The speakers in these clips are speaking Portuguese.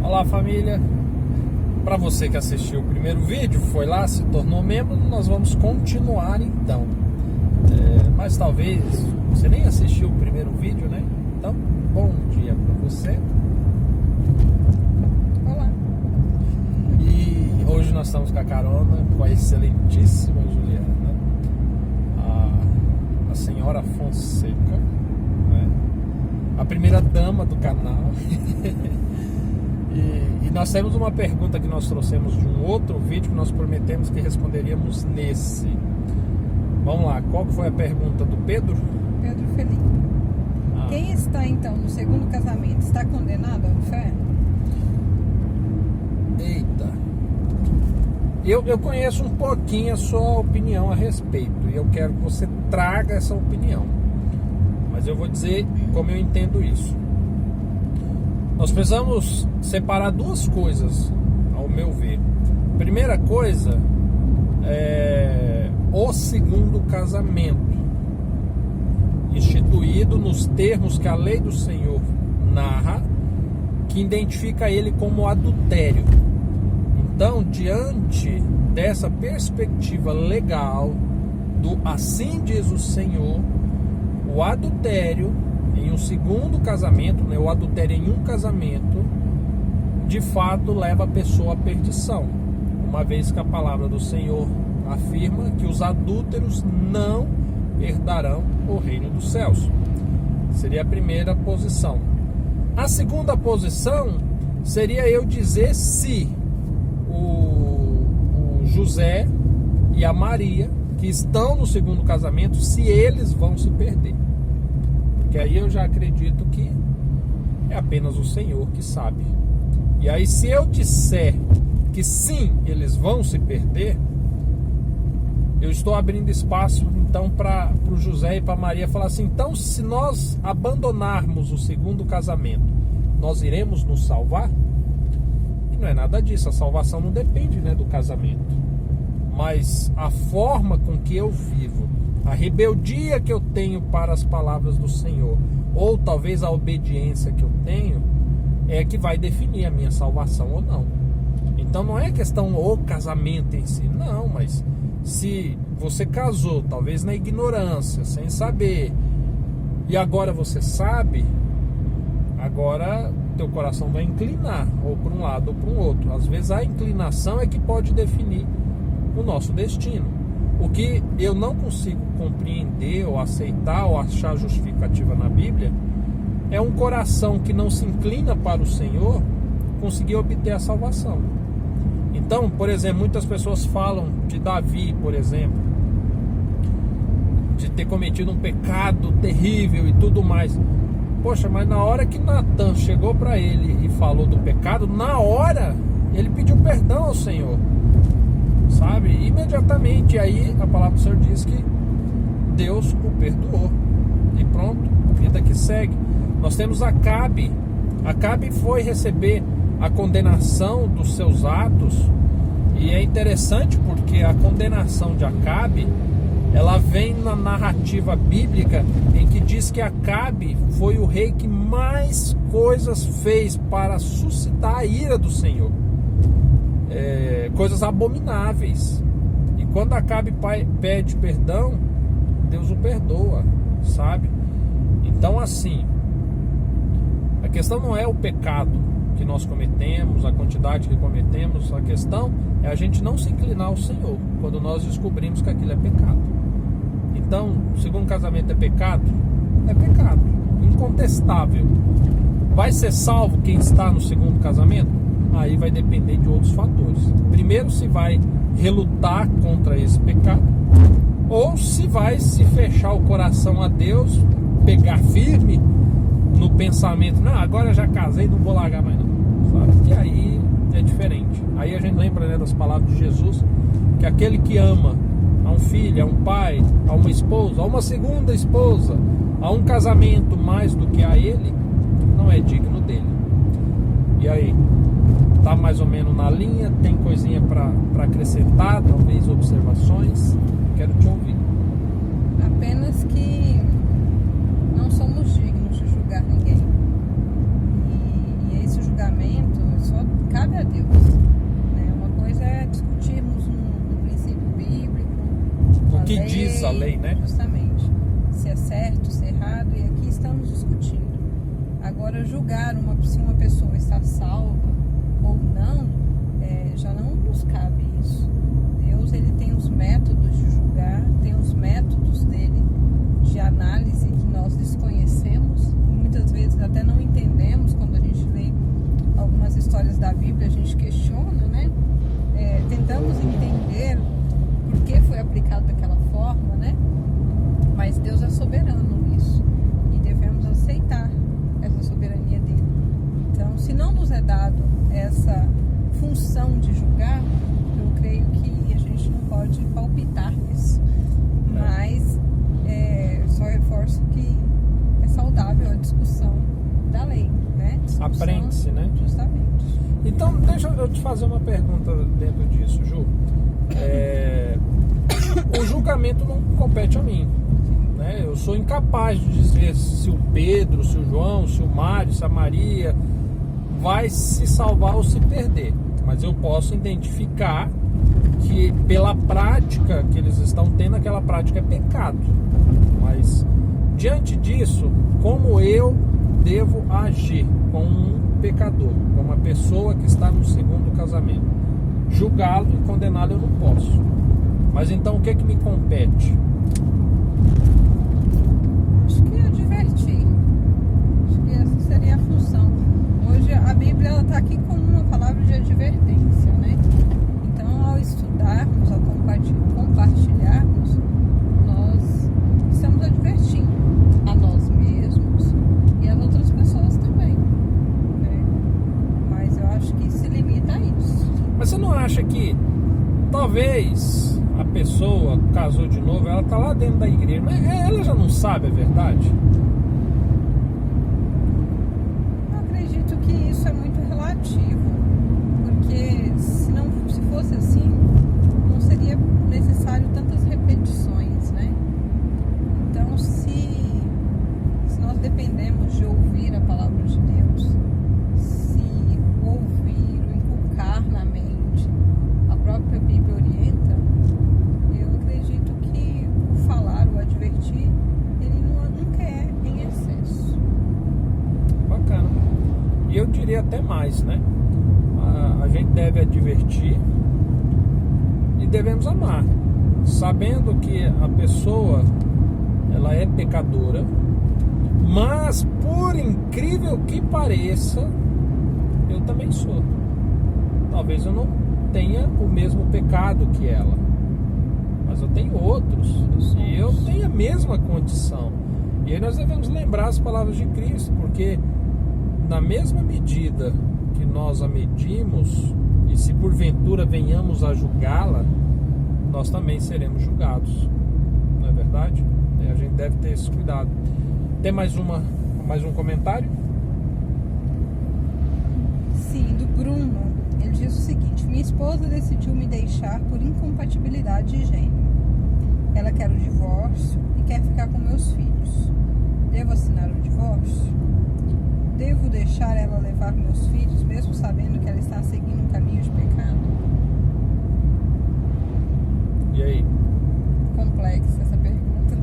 Olá, família. Para você que assistiu o primeiro vídeo, foi lá, se tornou membro, nós vamos continuar então. Mas talvez você nem assistiu o primeiro vídeo, né? Então, bom dia para você. Olá. E hoje nós estamos com a carona com a excelentíssima Juliana, a senhora Fonseca, né? A primeira dama do canal. E nós temos uma pergunta que nós trouxemos de um outro vídeo que nós prometemos que responderíamos nesse. Vamos lá, qual foi a pergunta do Pedro? Pedro Felipe. Quem está então no segundo casamento está condenado ao inferno? Eita. Eu conheço um pouquinho a sua opinião a respeito e eu quero que você traga essa opinião. Mas eu vou dizer como eu entendo isso. Nós precisamos separar duas coisas, ao meu ver. Primeira coisa é o segundo casamento, instituído nos termos que a lei do Senhor narra, que identifica ele como adultério. Então, diante dessa perspectiva legal do assim diz o Senhor, o adultério em um segundo casamento, né, o adultério em um casamento, de fato leva a pessoa à perdição, uma vez que a palavra do Senhor afirma que os adúlteros não herdarão o reino dos céus. Seria a primeira posição. A segunda posição seria eu dizer se o José e a Maria, que estão no segundo casamento, se eles vão se perder. Porque aí eu já acredito que é apenas o Senhor que sabe. E aí se eu disser que sim, eles vão se perder, eu estou abrindo espaço então para o José e para Maria falar assim: então se nós abandonarmos o segundo casamento, nós iremos nos salvar? E não é nada disso, a salvação não depende, né, do casamento. Mas a forma com que eu vivo, a rebeldia que eu tenho para as palavras do Senhor, ou talvez a obediência que eu tenho, é que vai definir a minha salvação ou não. Então não é questão o casamento em si, não, mas se você casou, talvez na ignorância, sem saber, e agora você sabe, agora teu coração vai inclinar, ou para um lado ou para um outro. Às vezes a inclinação é que pode definir o nosso destino. O que eu não consigo compreender ou aceitar ou achar justificativa na Bíblia é um coração que não se inclina para o Senhor conseguir obter a salvação. Então, por exemplo, muitas pessoas falam de Davi, por exemplo, de ter cometido um pecado terrível e tudo mais. Poxa, mas na hora que Natan chegou para ele e falou do pecado, na hora ele pediu perdão ao Senhor, sabe? Imediatamente. Aí a palavra do Senhor diz que Deus o perdoou e pronto, vida que segue. Nós temos Acabe. Acabe foi receber a condenação dos seus atos, e é interessante porque a condenação de Acabe, ela vem na narrativa bíblica em que diz que Acabe foi o rei que mais coisas fez para suscitar a ira do Senhor. Coisas abomináveis. E quando Acabe pede perdão, Deus o perdoa, sabe? Então, assim, a questão não é o pecado que nós cometemos, a quantidade que cometemos. A questão é a gente não se inclinar ao Senhor quando nós descobrimos que aquilo é pecado. Então, o segundo casamento é pecado? É pecado, incontestável. Vai ser salvo quem está no segundo casamento? Aí vai depender de outros fatores. Primeiro, se vai relutar contra esse pecado, ou se vai se fechar o coração a Deus, pegar firme no pensamento: não, agora já casei, não vou largar mais não, sabe? E aí é diferente. Aí a gente lembra, né, das palavras de Jesus, que aquele que ama a um filho, a um pai, a uma esposa, a uma segunda esposa, a um casamento mais do que a ele, não é digno dele. E aí? Tá mais ou menos na linha? Tem coisinha para acrescentar? Talvez observações? Quero te ouvir. Apenas que não somos dignos de julgar ninguém. E esse julgamento é só a Deus. Né? Uma coisa é discutirmos um princípio bíblico, o que diz a lei, né? Justamente. Se é certo, se é errado, e aqui estamos discutindo. Agora, julgar se uma pessoa está salva ou não, já não nos cabe isso. Deus, ele tem os métodos de julgar, tem os métodos dele de análise que nós desconhecemos, muitas vezes até não entendemos. Quando a gente lê algumas histórias da Bíblia, a gente questiona, né? Tentamos entender por que foi aplicado daquela forma, né? Mas Deus é soberano nisso e devemos aceitar essa soberania dele. Então, se não nos é dado essa função de julgar, eu creio que a gente não pode palpitar nisso. Mas só reforço que é saudável a discussão da lei, né? Aprende-se, né? Justamente. Então, deixa eu te fazer uma pergunta dentro disso, Ju. O julgamento não compete a mim, né? Eu sou incapaz de dizer se o Pedro, se o João, se o Mário, se a Maria vai se salvar ou se perder. Mas eu posso identificar que pela prática que eles estão tendo, aquela prática é pecado. Mas diante disso, como eu devo agir com um pecador, com uma pessoa que está no segundo casamento? Julgá-lo e condená-lo eu não posso. Mas então o que é que me compete? Acho que advertir. Acho que essa seria a função. Hoje a Bíblia está aqui como uma palavra de advertência, né? Então, ao estudarmos, ao compartilharmos, nós estamos advertindo a nós mesmos e as outras pessoas também, né? Mas eu acho que se limita a isso. Mas você não acha que talvez a pessoa casou de novo, ela está lá dentro da igreja, mas ela já não sabe a verdade? Eu acredito que isso é muito relativo, porque se fosse assim, não seria necessário tantas repetições, né? Então, se nós dependemos de ouvir a palavra de Deus, se ouvir, inculcar na mente, a própria Bíblia orienta, eu acredito que o falar, o advertir, ele nunca é em excesso. Bacana. E eu diria até mais, né? A gente deve advertir e devemos amar, sabendo que a pessoa ela é pecadora, mas por incrível que pareça, eu também sou. Talvez eu não tenha o mesmo pecado que ela, mas eu tenho outros e eu tenho a mesma condição. E aí nós devemos lembrar as palavras de Cristo, porque na mesma medida que nós a medimos, e se porventura venhamos a julgá-la, nós também seremos julgados. Não é verdade? A gente deve ter esse cuidado. Tem mais um comentário? Sim, do Bruno. Ele diz o seguinte: minha esposa decidiu me deixar por incompatibilidade de gênero. Ela quer o divórcio e quer ficar com meus filhos. Devo assinar o divórcio? Devo deixar ela levar meus filhos, mesmo sabendo que ela está seguindo um caminho de pecado? E aí? Complexa essa pergunta.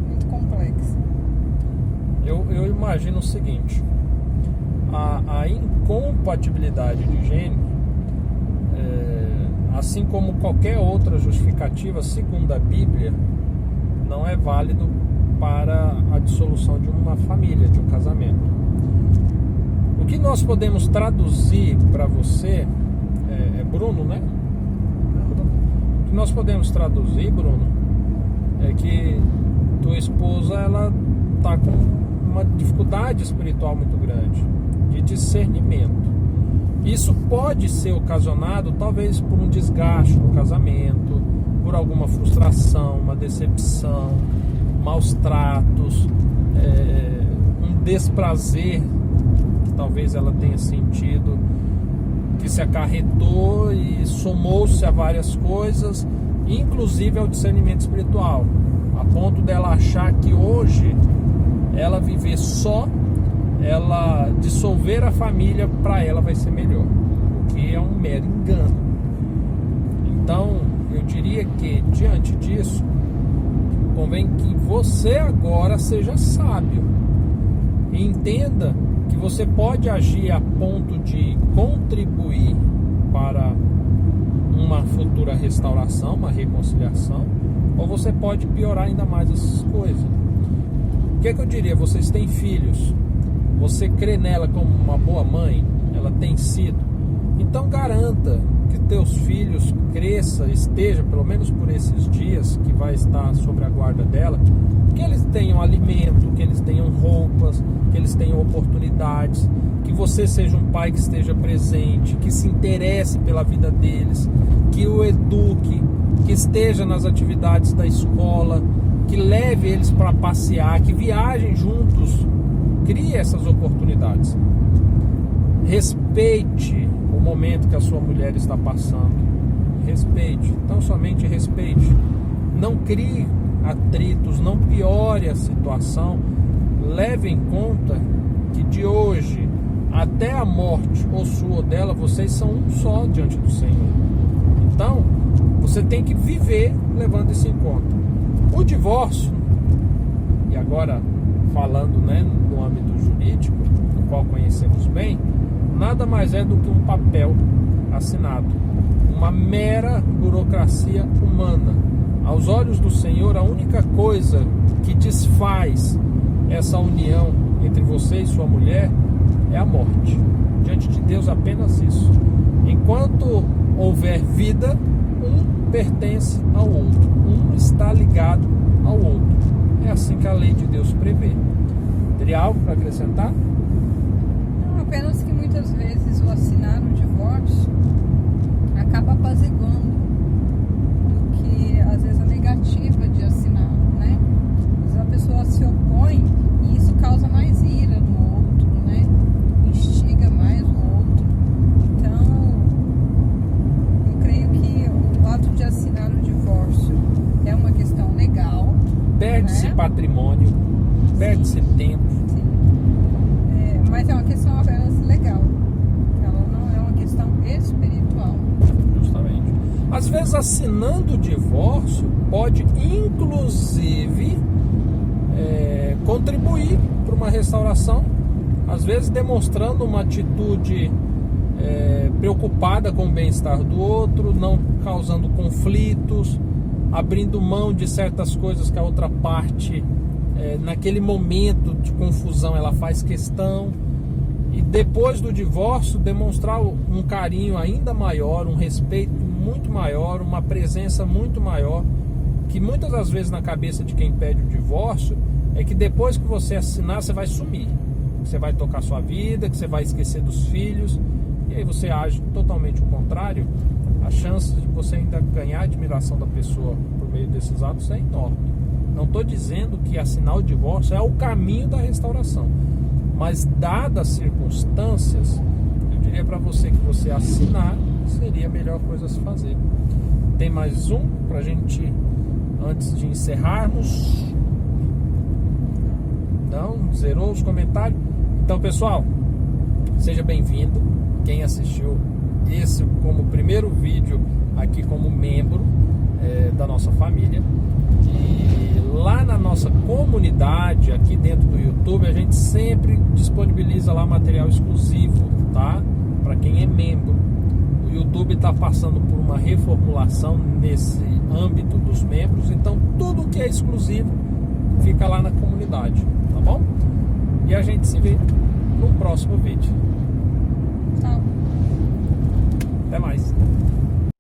Muito complexa. Eu imagino o seguinte: a incompatibilidade de gênero, assim como qualquer outra justificativa, segundo a Bíblia, não é válido para a dissolução de uma família, de um casamento. O que nós podemos traduzir para você, Bruno, né? O que nós podemos traduzir, Bruno, é que tua esposa ela está com uma dificuldade espiritual muito grande, de discernimento. Isso pode ser ocasionado talvez por um desgaste no casamento, por alguma frustração, uma decepção, maus tratos, um desprazer que talvez ela tenha sentido, que se acarretou e somou-se a várias coisas, inclusive ao discernimento espiritual, a ponto dela achar que hoje ela viver só ela dissolver a família, para ela vai ser melhor, o que é um mero engano. Então eu diria que diante disso convém que você agora seja sábio e entenda que você pode agir a ponto de contribuir para uma futura restauração, uma reconciliação, ou você pode piorar ainda mais essas coisas. O que é que eu diria? Vocês têm filhos, você crê nela como uma boa mãe, ela tem sido, então garanta que teus filhos cresça, esteja pelo menos por esses dias que vai estar sob a guarda dela, que eles tenham alimento, que eles tenham roupas, que eles tenham oportunidades, que você seja um pai que esteja presente, que se interesse pela vida deles, que o eduque, que esteja nas atividades da escola, que leve eles para passear, que viajem juntos, crie essas oportunidades. Respeite o momento que a sua mulher está passando, respeite, então somente respeite, não crie atritos, não piore a situação, leve em conta que de hoje até a morte, ou sua ou dela, vocês são um só diante do Senhor. Então você tem que viver levando isso em conta. O divórcio, e agora falando, né, no âmbito jurídico, do qual conhecemos bem, nada mais é do que um papel assinado, uma mera burocracia humana. Aos olhos do Senhor, a única coisa que desfaz essa união entre você e sua mulher é a morte. Diante de Deus, apenas isso. Enquanto houver vida, um pertence ao outro, um está ligado ao outro. É assim que a lei de Deus prevê. Teria algo para acrescentar? Não, apenas que muitas vezes o assinar o divórcio acaba apaziguando, porque às vezes a negativa de assinar, né? Às vezes a pessoa se opõe e isso causa mais ira no outro, né? Instiga mais o outro. Então, eu creio que o ato de assinar o divórcio é uma questão legal. Perde-se, né? Patrimônio, perde-se tempo. Sim. Mas é uma questão apenas legal. Ela não é uma questão espiritual. Justamente. Às vezes, assinando o divórcio pode, inclusive, contribuir para uma restauração, às vezes demonstrando uma atitude preocupada com o bem-estar do outro, não causando conflitos, abrindo mão de certas coisas que a outra parte, naquele momento de confusão, ela faz questão. E depois do divórcio, demonstrar um carinho ainda maior, um respeito muito maior, uma presença muito maior, que muitas das vezes na cabeça de quem pede o divórcio é que depois que você assinar, você vai sumir, que você vai tocar sua vida, que você vai esquecer dos filhos, e aí você age totalmente o contrário. A chance de você ainda ganhar a admiração da pessoa por meio desses atos é enorme. Não estou dizendo que assinar o divórcio é o caminho da restauração, mas dadas as circunstâncias, eu diria para você que você assinar seria a melhor coisa a se fazer. Tem mais um para a gente, antes de encerrarmos? Não? Zerou os comentários? Então, pessoal, seja bem-vindo. Quem assistiu esse como primeiro vídeo aqui como membro da nossa família. E lá na nossa comunidade, aqui dentro do YouTube, a gente sempre disponibiliza lá material exclusivo, tá? Para quem é membro. O YouTube está passando por uma reformulação nesse âmbito dos membros, então tudo que é exclusivo fica lá na comunidade, tá bom? E a gente se vê no próximo vídeo. Tchau. Até mais.